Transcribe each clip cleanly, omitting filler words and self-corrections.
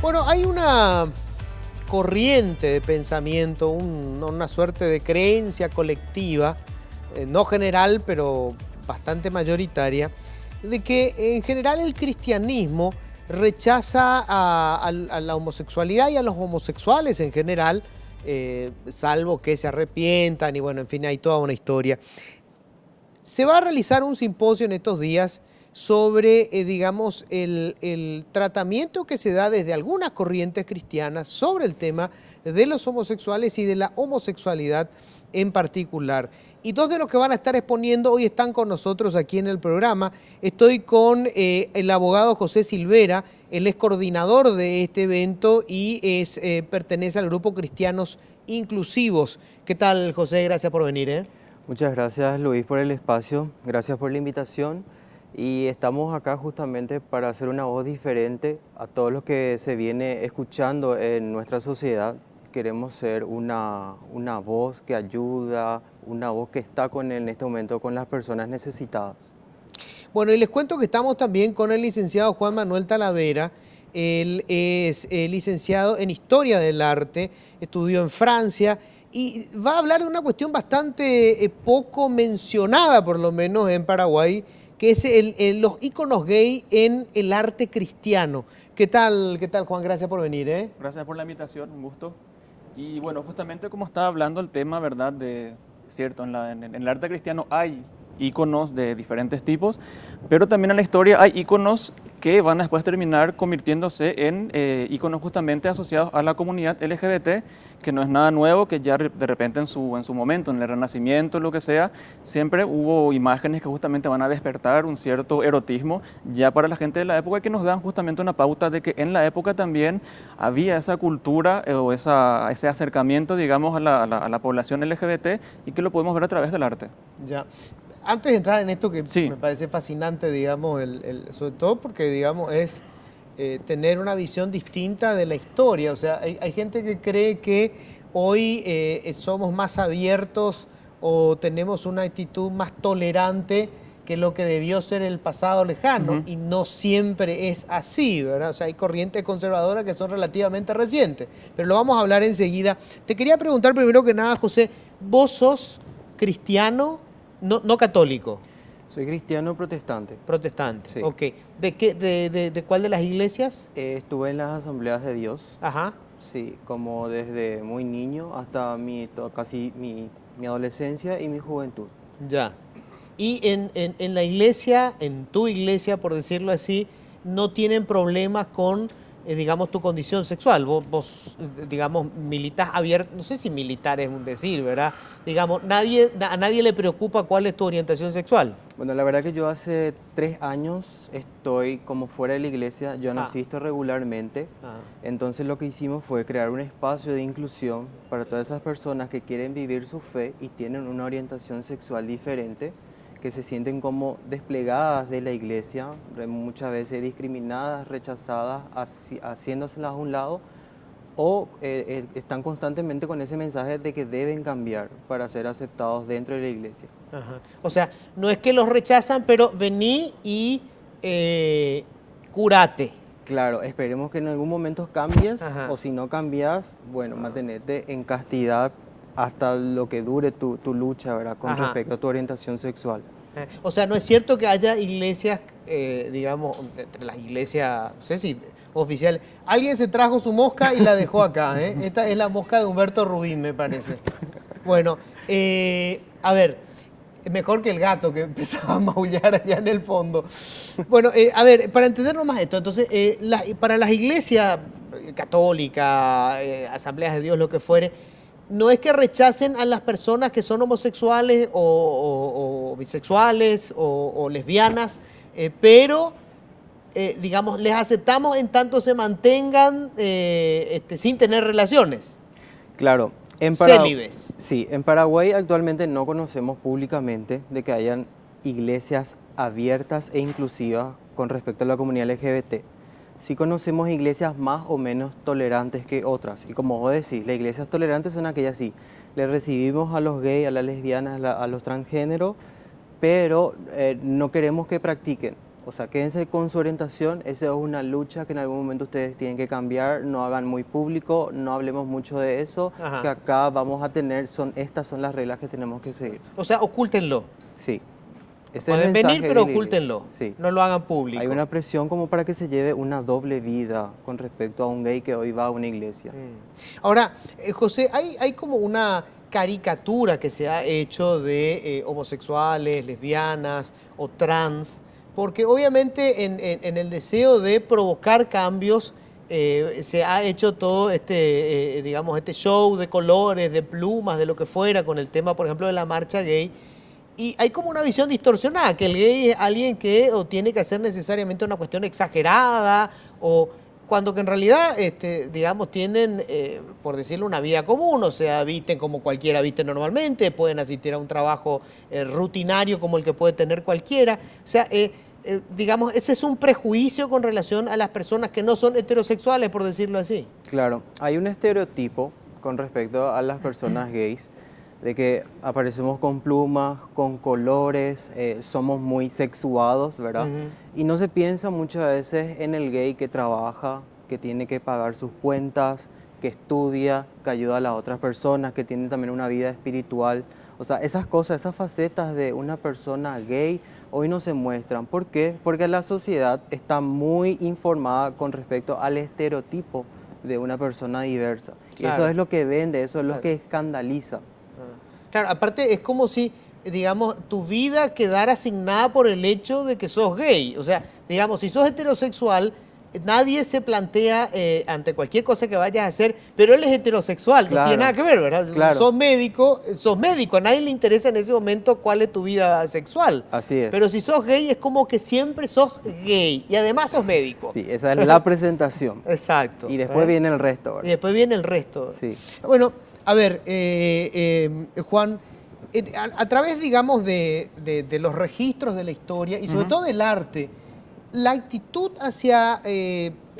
Bueno, hay una corriente de pensamiento, una suerte de creencia colectiva, no general, pero bastante mayoritaria, de que en general el cristianismo rechaza a la homosexualidad y a los homosexuales en general, salvo que se arrepientan y bueno, en fin, hay toda una historia. Se va a realizar un simposio en estos días sobre, digamos, el tratamiento que se da desde algunas corrientes cristianas sobre el tema de los homosexuales y de la homosexualidad en particular. Y dos de los que van a estar exponiendo hoy están con nosotros aquí en el programa. Estoy con el abogado José Silvera, él es coordinador de este evento y pertenece al grupo Cristianos Inclusivos. ¿Qué tal, José? Gracias por venir. Muchas gracias, Luis, por el espacio, gracias por la invitación y estamos acá justamente para hacer una voz diferente a todo lo que se viene escuchando en nuestra sociedad. Queremos ser una voz que ayuda, una voz que está en este momento con las personas necesitadas. Bueno, y les cuento que estamos también con el licenciado Juan Manuel Talavera. Él es licenciado en Historia del Arte, estudió en Francia y va a hablar de una cuestión bastante poco mencionada, por lo menos en Paraguay, que es los íconos gay en el arte cristiano. ¿Qué tal, Juan? Gracias por venir. Gracias por la invitación, un gusto. Y bueno, justamente como estaba hablando el tema, ¿verdad? Cierto, en el arte cristiano hay íconos de diferentes tipos, pero también en la historia hay íconos que van a después terminar convirtiéndose en íconos justamente asociados a la comunidad LGBT, que no es nada nuevo, que ya de repente en su momento, en el Renacimiento, lo que sea, siempre hubo imágenes que justamente van a despertar un cierto erotismo ya para la gente de la época, que nos dan justamente una pauta de que en la época también había esa cultura o ese acercamiento, digamos, a la población LGBT y que lo podemos ver a través del arte. Ya. Antes de entrar en esto que sí, me parece fascinante, digamos, sobre todo porque, digamos, es tener una visión distinta de la historia. O sea, hay gente que cree que hoy somos más abiertos o tenemos una actitud más tolerante que lo que debió ser el pasado lejano, y no siempre es así, ¿verdad? O sea, hay corrientes conservadoras que son relativamente recientes, pero lo vamos a hablar enseguida. Te quería preguntar primero que nada, José, ¿vos sos cristiano? No católico. Soy cristiano protestante. Protestante, Sí. Ok. ¿De cuál de las iglesias? Estuve en las Asambleas de Dios. Ajá. Sí, como desde muy niño hasta casi mi adolescencia y mi juventud. Ya. Y en la iglesia, en tu iglesia, por decirlo así, no tienen problemas con, digamos, tu condición sexual. Vos digamos, militás abierto, no sé si militar es un decir, ¿verdad? Digamos, a nadie le preocupa cuál es tu orientación sexual. Bueno, la verdad que yo hace 3 años estoy como fuera de la iglesia, yo no asisto regularmente, entonces lo que hicimos fue crear un espacio de inclusión para todas esas personas que quieren vivir su fe y tienen una orientación sexual diferente, que se sienten como desplegadas de la iglesia, muchas veces discriminadas, rechazadas, haciéndoselas a un lado, o están constantemente con ese mensaje de que deben cambiar para ser aceptados dentro de la iglesia. Ajá. O sea, no es que los rechazan, pero vení y curate. Claro, esperemos que en algún momento cambies, o si no cambias, bueno, mantenerte en castidad hasta lo que dure tu lucha, ¿verdad? Con respecto a tu orientación sexual. O sea, no es cierto que haya iglesias, digamos, entre las iglesias, no sé si oficiales. Alguien se trajo su mosca y la dejó acá, Esta es la mosca de Humberto Rubín, me parece. Bueno, a ver, mejor que el gato que empezaba a maullar allá en el fondo. Bueno, a ver, para entendernos más esto, entonces, para las iglesias católicas, asambleas de Dios, lo que fuere, no es que rechacen a las personas que son homosexuales o bisexuales o lesbianas, pero, digamos, les aceptamos en tanto se mantengan sin tener relaciones. Claro. Célibes. Sí, en Paraguay actualmente no conocemos públicamente de que hayan iglesias abiertas e inclusivas con respecto a la comunidad LGBT. Sí conocemos iglesias más o menos tolerantes que otras. Y como vos decís, las iglesias tolerantes son aquellas, sí, le recibimos a los gays, a las lesbianas, a los transgéneros, pero no queremos que practiquen. O sea, quédense con su orientación, esa es una lucha que en algún momento ustedes tienen que cambiar, no hagan muy público, no hablemos mucho de eso, Ajá. que acá vamos a tener, estas son las reglas que tenemos que seguir. O sea, ocúltenlo. Sí. Ese es el Pueden venir, mensaje pero de la ocúltenlo. iglesia. Sí. No lo hagan público. Hay una presión como para que se lleve una doble vida con respecto a un gay que hoy va a una iglesia. Ahora, José, hay como una caricatura que se ha hecho de homosexuales, lesbianas o trans, porque obviamente en el deseo de provocar cambios se ha hecho todo digamos, este show de colores, de plumas, de lo que fuera, con el tema, por ejemplo, de la marcha gay. Y hay como una visión distorsionada, que el gay es alguien que o tiene que hacer necesariamente una cuestión exagerada, o cuando que en realidad, digamos, tienen, por decirlo, una vida común, o sea, visten como cualquiera viste normalmente, pueden asistir a un trabajo rutinario como el que puede tener cualquiera. O sea, digamos, ese es un prejuicio con relación a las personas que no son heterosexuales, por decirlo así. Claro, hay un estereotipo con respecto a las personas gays, de que aparecemos con plumas, con colores, somos muy sexuados, ¿verdad? Y no se piensa muchas veces en el gay que trabaja, que tiene que pagar sus cuentas, que estudia, que ayuda a las otras personas, que tiene también una vida espiritual. O sea, esas cosas, esas facetas de una persona gay hoy no se muestran. ¿Por qué? Porque la sociedad está muy informada con respecto al estereotipo de una persona diversa. Y Claro. eso es lo que vende, eso es Claro. lo que escandaliza. Claro, aparte es como si, digamos, tu vida quedara asignada por el hecho de que sos gay. O sea, digamos, si sos heterosexual, nadie se plantea ante cualquier cosa que vayas a hacer, pero él es heterosexual, Claro. no tiene nada que ver, ¿verdad? Claro. Sos médico, a nadie le interesa en ese momento cuál es tu vida sexual. Así es. Pero si sos gay es como que siempre sos gay y además sos médico. Sí, esa es la presentación. Exacto. Y después viene el resto, Y ¿verdad? después viene el resto. Sí. Bueno, a ver, Juan, a través, digamos, de los registros de la historia y sobre todo del arte, la actitud hacia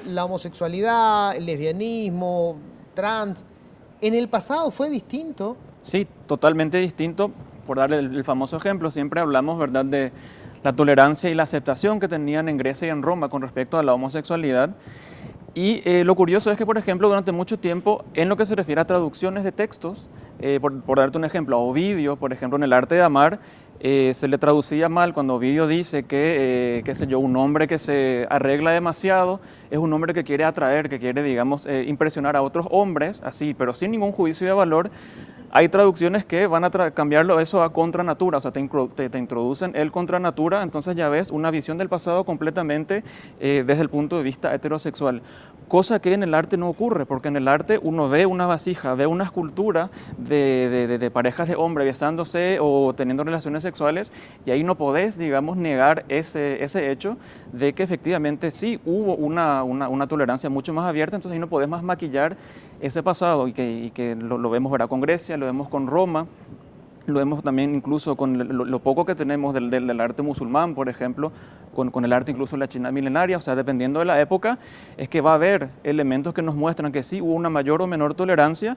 la homosexualidad, el lesbianismo, trans, en el pasado fue distinto. Sí, totalmente distinto. Por darle el famoso ejemplo, siempre hablamos, ¿verdad?, de la tolerancia y la aceptación que tenían en Grecia y en Roma con respecto a la homosexualidad. Y lo curioso es que, por ejemplo, durante mucho tiempo, en lo que se refiere a traducciones de textos, por darte un ejemplo, a Ovidio, por ejemplo, en el Arte de Amar, se le traducía mal cuando Ovidio dice que, qué sé yo, un hombre que se arregla demasiado es un hombre que quiere atraer, que quiere, digamos, impresionar a otros hombres, así, pero sin ningún juicio de valor. Hay traducciones que van a cambiarlo eso a contra natura, o sea, te introducen el contra natura, entonces ya ves una visión del pasado completamente desde el punto de vista heterosexual. Cosa que en el arte no ocurre, porque en el arte uno ve una vasija, ve una escultura de parejas de hombres besándose o teniendo relaciones sexuales, y ahí no podés, digamos, negar ese hecho de que efectivamente sí hubo una tolerancia mucho más abierta, entonces ahí no podés más maquillar ese pasado y que lo vemos, ¿verdad?, con Grecia, lo vemos con Roma, lo vemos también incluso con lo poco que tenemos del arte musulmán, por ejemplo, con el arte incluso de la China milenaria, o sea, dependiendo de la época, es que va a haber elementos que nos muestran que sí hubo una mayor o menor tolerancia,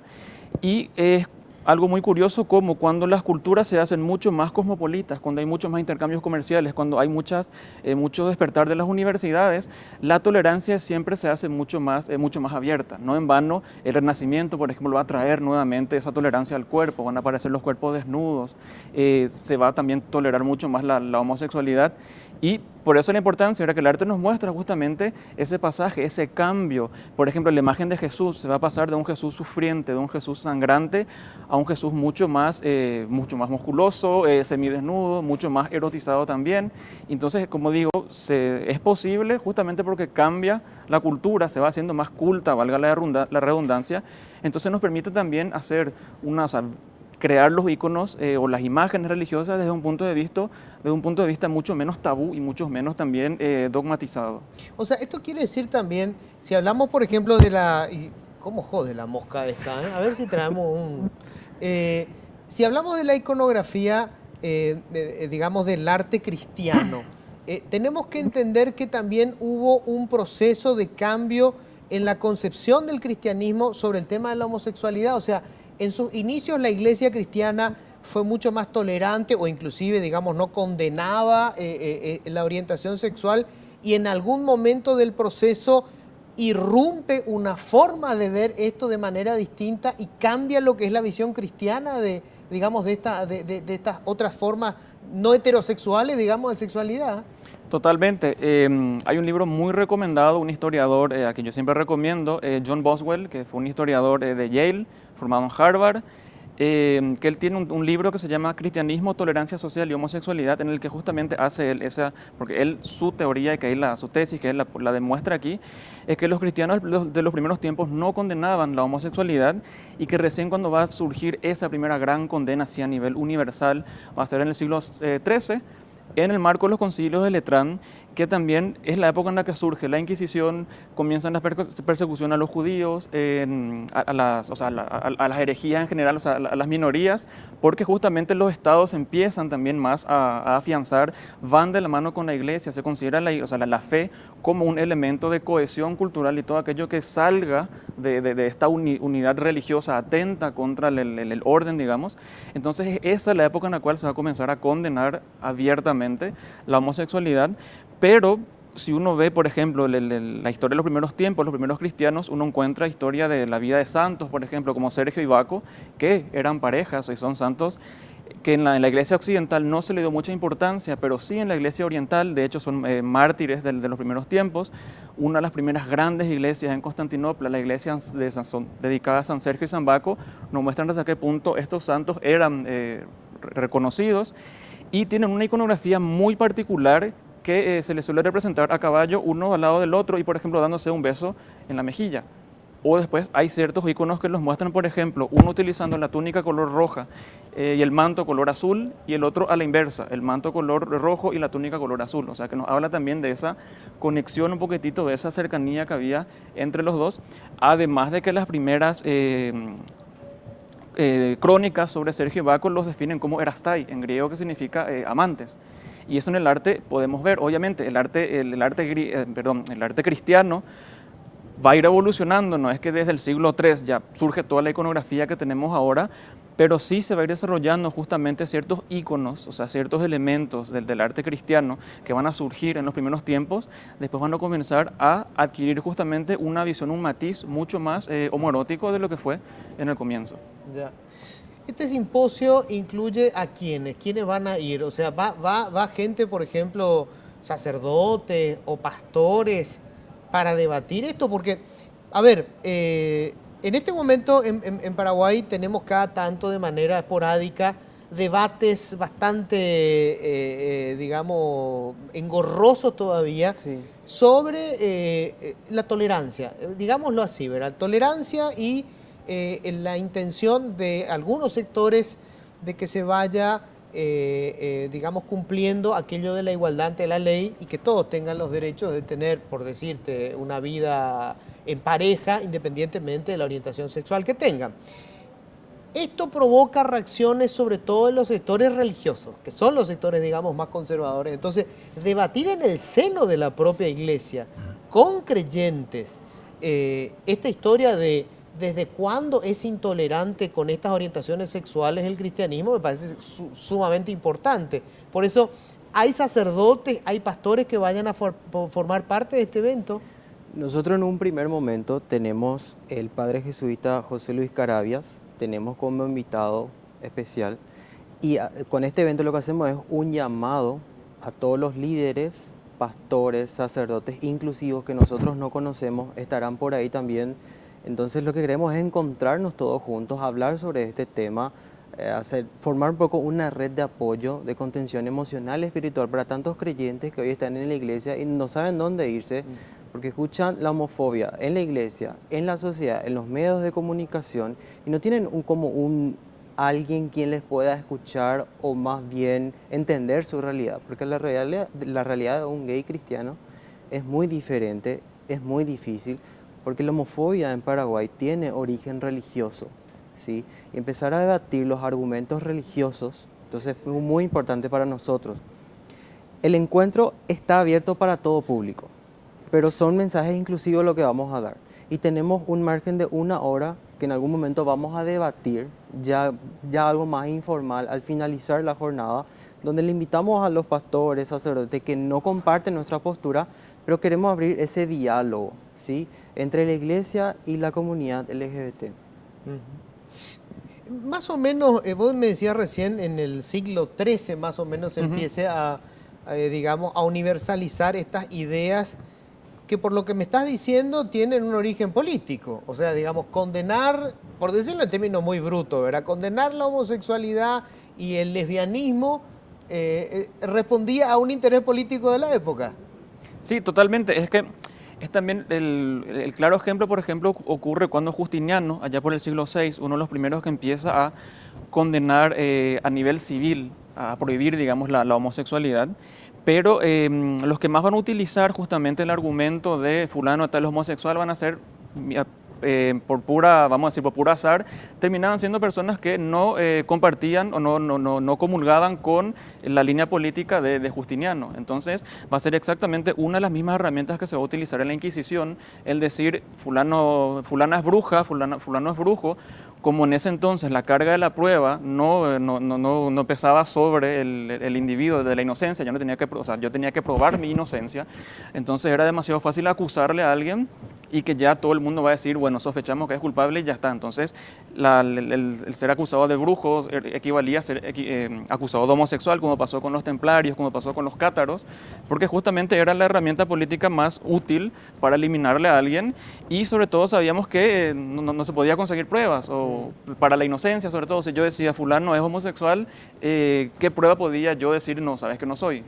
y es algo muy curioso como cuando las culturas se hacen mucho más cosmopolitas, cuando hay muchos más intercambios comerciales, cuando hay mucho despertar de las universidades, la tolerancia siempre se hace mucho más abierta. No en vano, el Renacimiento, por ejemplo, va a traer nuevamente esa tolerancia al cuerpo, van a aparecer los cuerpos desnudos, se va a también tolerar mucho más la homosexualidad. Y por eso la importancia era que el arte nos muestra justamente ese pasaje, ese cambio. Por ejemplo, la imagen de Jesús se va a pasar de un Jesús sufriente, de un Jesús sangrante, a un Jesús mucho más musculoso, semidesnudo, mucho más erotizado también. Entonces, como digo, es posible justamente porque cambia la cultura, se va haciendo más culta, valga la redundancia. Entonces nos permite también hacer crear los íconos o las imágenes religiosas desde un punto de vista mucho menos tabú y mucho menos también dogmatizado. O sea, esto quiere decir también, si hablamos, por ejemplo, de la... ¿Cómo jode la mosca esta? A ver si traemos un... si hablamos de la iconografía, digamos, del arte cristiano, tenemos que entender que también hubo un proceso de cambio en la concepción del cristianismo sobre el tema de la homosexualidad. O sea, en sus inicios la iglesia cristiana fue mucho más tolerante o inclusive, digamos, no condenaba la orientación sexual y en algún momento del proceso irrumpe una forma de ver esto de manera distinta y cambia lo que es la visión cristiana de, digamos, de estas otras formas no heterosexuales, digamos, de sexualidad. Totalmente. Hay un libro muy recomendado, un historiador a quien yo siempre recomiendo, John Boswell, que fue un historiador de Yale, formado en Harvard, que él tiene un libro que se llama Cristianismo, Tolerancia Social y Homosexualidad, en el que justamente hace él porque él, su teoría, que su tesis, que él la demuestra aquí, es que los cristianos de los primeros tiempos no condenaban la homosexualidad y que recién cuando va a surgir esa primera gran condena así a nivel universal va a ser en el siglo XIII, en el marco de los concilios de Letrán, que también es la época en la que surge la Inquisición, comienzan las persecuciones a los judíos, a las herejías en general, o sea, a las minorías, porque justamente los estados empiezan también más a afianzar, van de la mano con la iglesia, se considera la fe como un elemento de cohesión cultural y todo aquello que salga de esta unidad religiosa atenta contra el orden, digamos. Entonces esa es la época en la cual se va a comenzar a condenar abiertamente la homosexualidad, pero si uno ve, por ejemplo, la historia de los primeros tiempos, los primeros cristianos, uno encuentra historia de la vida de santos, por ejemplo, como Sergio y Baco, que eran parejas y son santos que en la iglesia occidental no se le dio mucha importancia, pero sí en la iglesia oriental, de hecho son mártires de los primeros tiempos. Una de las primeras grandes iglesias en Constantinopla, la iglesia dedicada a San Sergio y San Baco, nos muestran hasta qué punto estos santos eran reconocidos y tienen una iconografía muy particular que se les suele representar a caballo uno al lado del otro y, por ejemplo, dándose un beso en la mejilla. O después hay ciertos iconos que los muestran, por ejemplo, uno utilizando la túnica color roja y el manto color azul, y el otro a la inversa, el manto color rojo y la túnica color azul. O sea, que nos habla también de esa conexión un poquitito, de esa cercanía que había entre los dos, además de que las primeras crónicas sobre Sergio y Baco los definen como erastai, en griego, que significa amantes. Y eso en el arte podemos ver. Obviamente el arte cristiano va a ir evolucionando, no es que desde el siglo III ya surge toda la iconografía que tenemos ahora, pero sí se va a ir desarrollando justamente ciertos íconos, o sea, ciertos elementos del arte cristiano que van a surgir en los primeros tiempos, después van a comenzar a adquirir justamente una visión, un matiz mucho más homoerótico de lo que fue en el comienzo. Ya. Este simposio incluye a quiénes van a ir, o sea, va gente, por ejemplo, sacerdotes o pastores para debatir esto, porque, a ver, en este momento en Paraguay tenemos cada tanto de manera esporádica debates bastante, digamos, engorrosos todavía, sí, sobre la tolerancia, digámoslo así, ¿verdad? Tolerancia y la intención de algunos sectores de que se vaya, digamos, cumpliendo aquello de la igualdad ante la ley y que todos tengan los derechos de tener, por decirte, una vida en pareja independientemente de la orientación sexual que tengan. Esto provoca reacciones sobre todo en los sectores religiosos, que son los sectores, digamos, más conservadores. Entonces, debatir en el seno de la propia iglesia, con creyentes, esta historia de desde cuándo es intolerante con estas orientaciones sexuales el cristianismo, me parece sumamente importante. Por eso, ¿hay sacerdotes, hay pastores que vayan a formar parte de este evento? Nosotros en un primer momento tenemos el padre jesuita José Luis Carabias, tenemos como invitado especial, y con este evento lo que hacemos es un llamado a todos los líderes, pastores, sacerdotes, inclusivos que nosotros no conocemos, estarán por ahí también. Entonces lo que queremos es encontrarnos todos juntos, hablar sobre este tema, formar un poco una red de apoyo, de contención emocional y espiritual para tantos creyentes que hoy están en la iglesia y no saben dónde irse, porque escuchan la homofobia en la iglesia, en la sociedad, en los medios de comunicación y no tienen alguien quien les pueda escuchar o más bien entender su realidad, porque la realidad de un gay cristiano es muy diferente, es muy difícil, porque la homofobia en Paraguay tiene origen religioso, ¿sí? Y empezar a debatir los argumentos religiosos, entonces es muy importante para nosotros. El encuentro está abierto para todo público, pero son mensajes inclusivos lo que vamos a dar. y tenemos un margen de 1 hora que en algún momento vamos a debatir, ya algo más informal al finalizar la jornada, donde le invitamos a los pastores, sacerdotes que no comparten nuestra postura, pero queremos abrir ese diálogo, ¿sí?, entre la iglesia y la comunidad LGBT. Más o menos, vos me decías recién, en el siglo XIII más o menos se empiece digamos, a universalizar estas ideas que por lo que me estás diciendo tienen un origen político. O sea, digamos, condenar, por decirlo en términos muy brutos, ¿verdad? Condenar la homosexualidad y el lesbianismo respondía a un interés político de la época. Sí, totalmente. Es que es también el claro ejemplo, por ejemplo, ocurre cuando Justiniano, allá por el siglo VI, uno de los primeros que empieza a condenar a nivel civil, a prohibir, digamos, la homosexualidad. Pero los que más van a utilizar justamente el argumento de fulano tal homosexual van a ser, por pura, vamos a decir, por puro azar, terminaban siendo personas que no compartían o no comulgaban con la línea política de Justiniano. Entonces va a ser exactamente una de las mismas herramientas que se va a utilizar en la Inquisición, el decir fulana es bruja, fulano es brujo. Como en ese entonces la carga de la prueba no pesaba sobre el individuo de la inocencia, yo tenía que probar mi inocencia, entonces era demasiado fácil acusarle a alguien y que ya todo el mundo va a decir, bueno, sospechamos que es culpable y ya está. Entonces el ser acusado de brujo equivalía a ser acusado de homosexual, como pasó con los templarios, como pasó con los cátaros, porque justamente era la herramienta política más útil para eliminarle a alguien, y sobre todo sabíamos que no se podía conseguir pruebas, o para la inocencia, sobre todo si yo decía fulano es homosexual, ¿qué prueba podía yo decir no, sabes que no soy?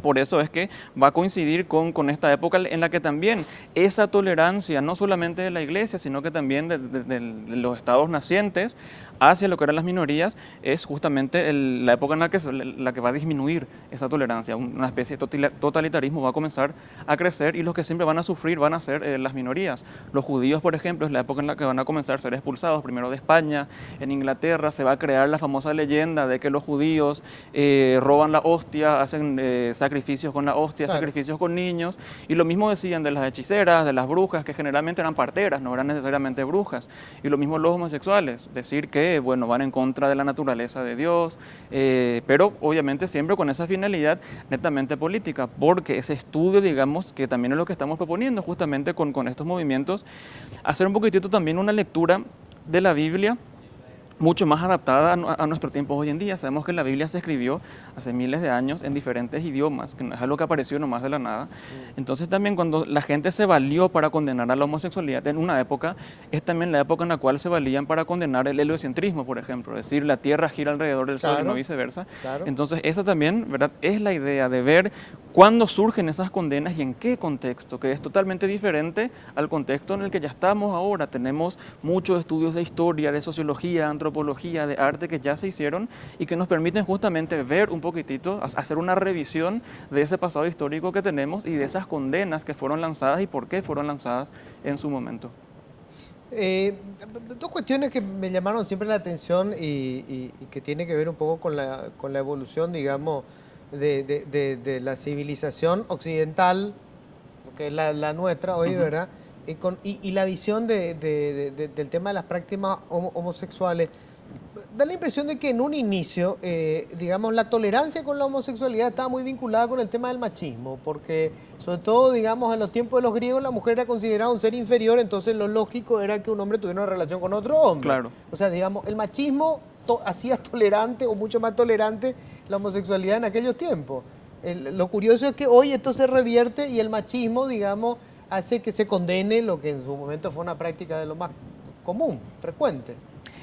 Por eso es que va a coincidir con esta época en la que también esa tolerancia, no solamente de la iglesia, sino que también de los estados nacientes hacia lo que eran las minorías, es justamente la época en la que va a disminuir esa tolerancia. Una especie de totalitarismo va a comenzar a crecer, y los que siempre van a sufrir van a ser las minorías. Los judíos, por ejemplo, es la época en la que van a comenzar a ser expulsados, primero de España. En Inglaterra se va a crear la famosa leyenda de que los judíos roban la hostia, hacen sacrificios con la hostia, claro, sacrificios con niños, y lo mismo decían de las hechiceras, de las brujas, que generalmente eran parteras, no eran necesariamente brujas, y lo mismo los homosexuales, decir que, bueno, van en contra de la naturaleza de Dios, pero obviamente siempre con esa finalidad netamente política, porque ese estudio, digamos, que también es lo que estamos proponiendo justamente con estos movimientos, hacer un poquitito también una lectura de la Biblia mucho más adaptada a nuestros tiempos hoy en día. Sabemos que la Biblia se escribió hace miles de años en diferentes idiomas, que no es algo que apareció nomás de la nada. Entonces también cuando la gente se valió para condenar a la homosexualidad en una época, es también la época en la cual se valían para condenar el heliocentrismo, por ejemplo, es decir, la Tierra gira alrededor del Sol, claro, y no viceversa. Claro. Entonces esa también, ¿verdad?, es la idea de ver cuándo surgen esas condenas y en qué contexto, que es totalmente diferente al contexto en el que ya estamos ahora. Tenemos muchos estudios de historia, de sociología, antropología, de arte que ya se hicieron y que nos permiten justamente ver un poquitito, hacer una revisión de ese pasado histórico que tenemos y de esas condenas que fueron lanzadas y por qué fueron lanzadas en su momento. Dos cuestiones que me llamaron siempre la atención y que tiene que ver un poco con la evolución, digamos, de la civilización occidental, que es la nuestra hoy, ¿verdad? Y la visión del tema de las prácticas homosexuales. Da la impresión de que en un inicio, digamos, la tolerancia con la homosexualidad estaba muy vinculada con el tema del machismo, porque sobre todo, digamos, en los tiempos de los griegos la mujer era considerada un ser inferior, entonces lo lógico era que un hombre tuviera una relación con otro hombre. Claro. O sea, digamos, el machismo hacía tolerante o mucho más tolerante la homosexualidad en aquellos tiempos. Lo curioso es que hoy esto se revierte y el machismo, digamos, hace que se condene lo que en su momento fue una práctica de lo más común, frecuente.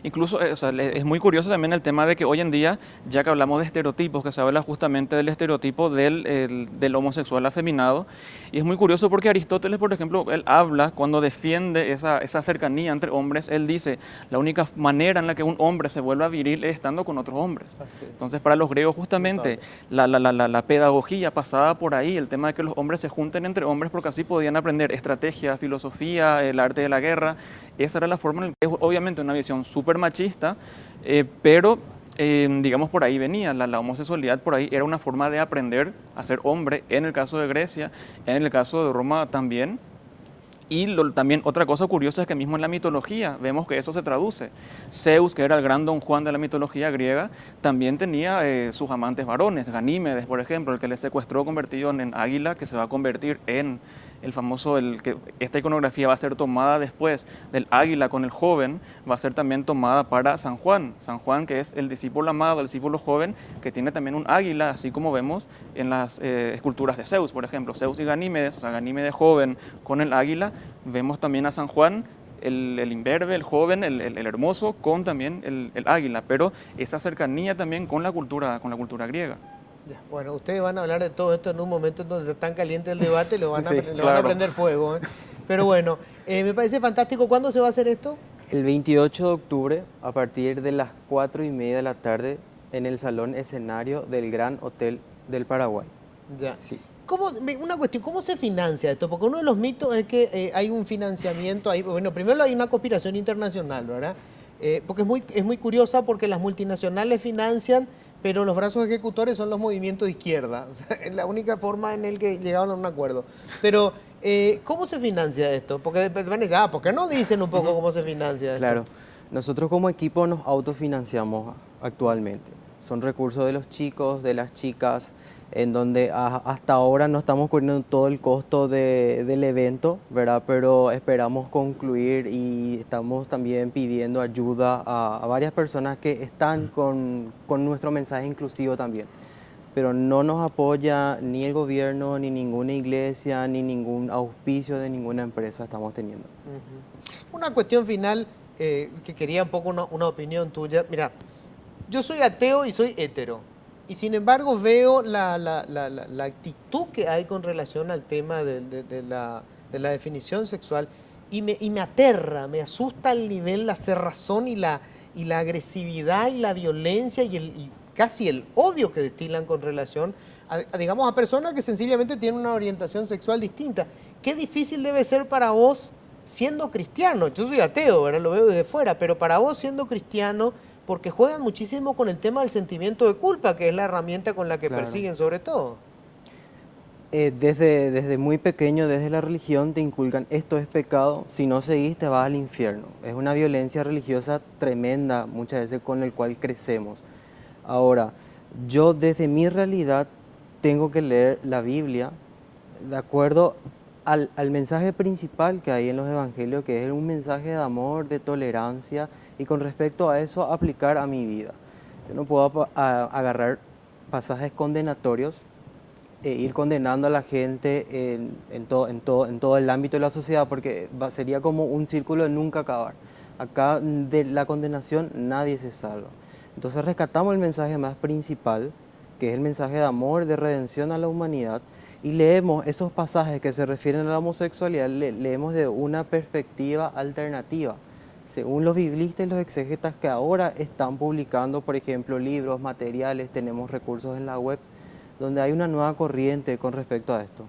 Incluso, o sea, es muy curioso también el tema de que hoy en día, ya que hablamos de estereotipos, que se habla justamente del estereotipo del homosexual afeminado, y es muy curioso porque Aristóteles, por ejemplo, él habla, cuando defiende esa cercanía entre hombres, él dice, la única manera en la que un hombre se vuelva viril es estando con otros hombres. Entonces, para los griegos justamente, la pedagogía pasaba por ahí, el tema de que los hombres se junten entre hombres porque así podían aprender estrategia, filosofía, el arte de la guerra. Esa era la forma en la que, obviamente, una visión súper machista, pero digamos por ahí venía, la homosexualidad por ahí era una forma de aprender a ser hombre, en el caso de Grecia, en el caso de Roma también, Y también otra cosa curiosa es que mismo en la mitología vemos que eso se traduce. Zeus, que era el gran don Juan de la mitología griega, también tenía sus amantes varones, Ganímedes, por ejemplo, el que le secuestró convertido en águila, que se va a convertir en el famoso, esta iconografía va a ser tomada después del águila con el joven, va a ser también tomada para San Juan. San Juan, que es el discípulo amado, el discípulo joven, que tiene también un águila, así como vemos en las esculturas de Zeus, por ejemplo, Zeus y Ganímedes, o sea, Ganímedes joven con el águila. Vemos también a San Juan, el imberbe, el joven, el hermoso, con también el águila, pero esa cercanía también con la cultura griega. Ya, bueno, ustedes van a hablar de todo esto en un momento en donde está tan caliente el debate, lo van a, Sí, le van a prender fuego. Pero bueno, me parece fantástico. ¿Cuándo se va a hacer esto? El 28 de octubre, a partir de las 4:30 de la tarde, en el Salón Escenario del Gran Hotel del Paraguay. Ya. Sí. Una cuestión, ¿cómo se financia esto? Porque uno de los mitos es que hay un financiamiento ahí. Bueno, primero hay una conspiración internacional, ¿verdad? Porque es muy curiosa porque las multinacionales financian, pero los brazos ejecutores son los movimientos de izquierda. O sea, es la única forma en la que llegaron a un acuerdo. Pero, ¿cómo se financia esto? Porque después van a decir, ¿por qué no dicen un poco cómo se financia esto? Claro, nosotros como equipo nos autofinanciamos actualmente. Son recursos de los chicos, de las chicas, en donde hasta ahora no estamos cubriendo todo el costo del evento, ¿verdad? Pero esperamos concluir y estamos también pidiendo ayuda a varias personas que están con nuestro mensaje inclusivo también. Pero no nos apoya ni el gobierno, ni ninguna iglesia, ni ningún auspicio de ninguna empresa estamos teniendo. Una cuestión final que quería un poco una opinión tuya. Mira, yo soy ateo y soy hetero. Y sin embargo veo la actitud que hay con relación al tema de la definición sexual y me aterra, me asusta el nivel, la cerrazón y la agresividad y la violencia y casi el odio que destilan con relación digamos, a personas que sencillamente tienen una orientación sexual distinta. Qué difícil debe ser para vos siendo cristiano. Yo soy ateo, ¿verdad? Lo veo desde fuera, pero para vos siendo cristiano, porque juegan muchísimo con el tema del sentimiento de culpa, que es la herramienta con la que persiguen sobre todo. Desde muy pequeño, desde la religión, te inculcan esto es pecado, si no seguís te vas al infierno. Es una violencia religiosa tremenda muchas veces con el cual crecemos. Ahora, yo desde mi realidad tengo que leer la Biblia de acuerdo al mensaje principal que hay en los evangelios, que es un mensaje de amor, de tolerancia, y con respecto a eso aplicar a mi vida. Yo no puedo agarrar pasajes condenatorios e ir condenando a la gente en todo el ámbito de la sociedad, porque sería como un círculo de nunca acabar. Acá de la condenación nadie se salva. Entonces rescatamos el mensaje más principal, que es el mensaje de amor, de redención a la humanidad, y leemos esos pasajes que se refieren a la homosexualidad, leemos de una perspectiva alternativa, según los biblistas y los exégetas que ahora están publicando, por ejemplo, libros, materiales, tenemos recursos en la web, donde hay una nueva corriente con respecto a esto.